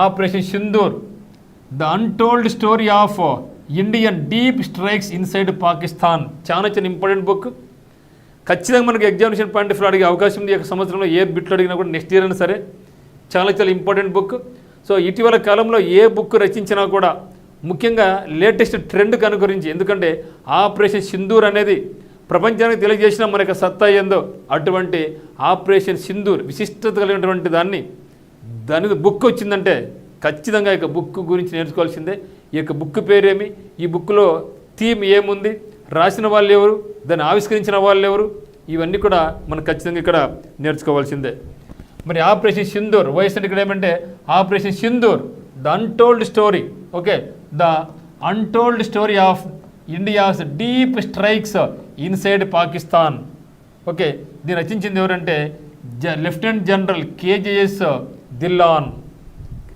Operation Sindoor, the untold story of Indian deep strikes inside Pakistan. చాలా important book. ఖచ్చితంగా మనకి examination point of అడిగే అవకాశం ఉంది. ఈ సంవత్సరంలో ఏ బిట్లు అడిగినా కూడా నెక్స్ట్ ఇయర్ అయినా సరే చాలా ఇంపార్టెంట్ బుక్. సో ఇటీవల కాలంలో ఏ బుక్ రచించినా కూడా ముఖ్యంగా లేటెస్ట్ ట్రెండ్ కనుగరించి, ఎందుకంటే ఆపరేషన్ సింధూర్ అనేది ప్రపంచానికి తెలియజేసిన మన యొక్క సత్తా ఏందో అటువంటి ఆపరేషన్ సింధూర్ విశిష్టత కలిగినటువంటి దాని బుక్ వచ్చిందంటే ఖచ్చితంగా ఈ బుక్ గురించి నేర్చుకోవాల్సిందే. ఈ యొక్క బుక్ పేరేమి, ఈ బుక్లో థీమ్ ఏముంది, రాసిన వాళ్ళు ఎవరు, దాన్ని ఆవిష్కరించిన వాళ్ళు ఎవరు, ఇవన్నీ కూడా మనం ఖచ్చితంగా ఇక్కడ నేర్చుకోవాల్సిందే. మరి ఆపరేషన్ సింధూర్ వయసు అంటే ఇక్కడ ఏమంటే operation Sindoor the untold story, okay, the untold story of India's deep strikes inside Pakistan. Okay, దీన్ని రచించింది ఎవరంటే లెఫ్టినెంట్ జనరల్ కేజేఎస్ ధిల్లాన్.